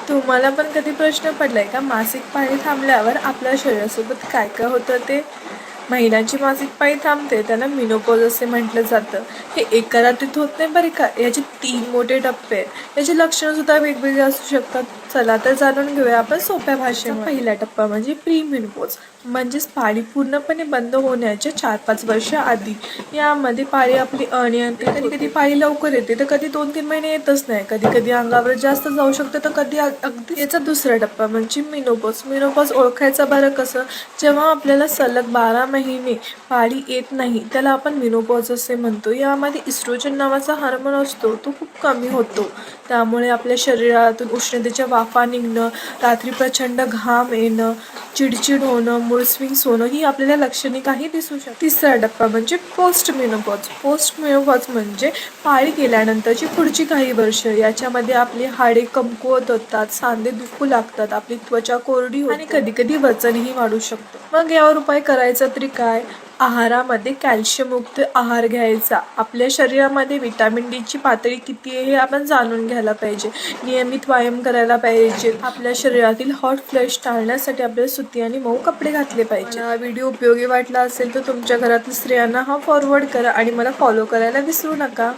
तुम्हाला पण कधी प्रश्न पडलाय का मासिक पाळी थांबल्यावर आपल्या शरीरासोबत काय काय होतं ते? महिलांची मासिक पाळी थांबते त्याला मेनोपॉज असे म्हटलं जातं. हे एका रात्रीत होत नाही बरे का, याचे 3 मोठे टप्पे आहेत. याची लक्षणं सुद्धा वेगवेगळी असू शकतात. चला तर जाणून घेऊया आपण सोप्या भाषेमध्ये. पहिला टप्पा म्हणजे प्री मेनोपॉज, म्हणजेच पाळी पूर्णपणे बंद होण्याच्या 4-5 वर्ष आधी. यामध्ये पाळी आपली अनियंत्रित, कधी कधी पाळी लवकर येते तर कधी 2-3 महिने येतच नाही, कधी कधी अंगावर जास्त जाऊ शकते तर कधी अगदी. याचा दुसरा टप्पा म्हणजे मेनोपॉज. मेनोपॉज ओळखायचा बरं कसं? जेव्हा आपल्याला सलग 12 महिने पाळी येत नाही त्याला आपण मेनोपॉज असे म्हणतो. यामध्ये इस्ट्रोजन नावाचा हार्मोन असतो, तो खूप कमी होतो. त्यामुळे आपल्या शरीरातून उष्णतेच्या वाफा निघणं, रात्री प्रचंड घाम येणं, चिडचिड होणं, मूड स्विंग्स होणं ही आपल्याला लक्षणे काही दिसू शकतात. तिसरा टप्पा म्हणजे पोस्ट मेनोपॉज. पोस्ट मेनोपॉज म्हणजे पाळी गेल्यानंतरची पुढची काही वर्ष. याच्यामध्ये आपली हाडे कमकुवत होतात, सांधे दुखू लागतात, आपली त्वचा कोरडी होते आणि कधी कधी वजनही वाढू शकतं. मग यावर उपाय करायचा तरी काय? आहारामध्ये कॅल्शियमयुक्त आहार घ्यायचा. आपल्या शरीरामध्ये व्हिटॅमिन डी ची पातळी किती आहे हे आपण जाणून घ्यायला पाहिजे. नियमित व्यायाम करायला पाहिजे. आपल्या शरीरातील हॉट फ्लॅश टाळण्यासाठी आपल्याला सुती आणि मऊ कपडे घातले पाहिजे. हा व्हिडिओ उपयोगी वाटला असेल तर तुमच्या घरातील स्त्रियांना हा फॉरवर्ड करा आणि मला फॉलो करायला विसरू नका.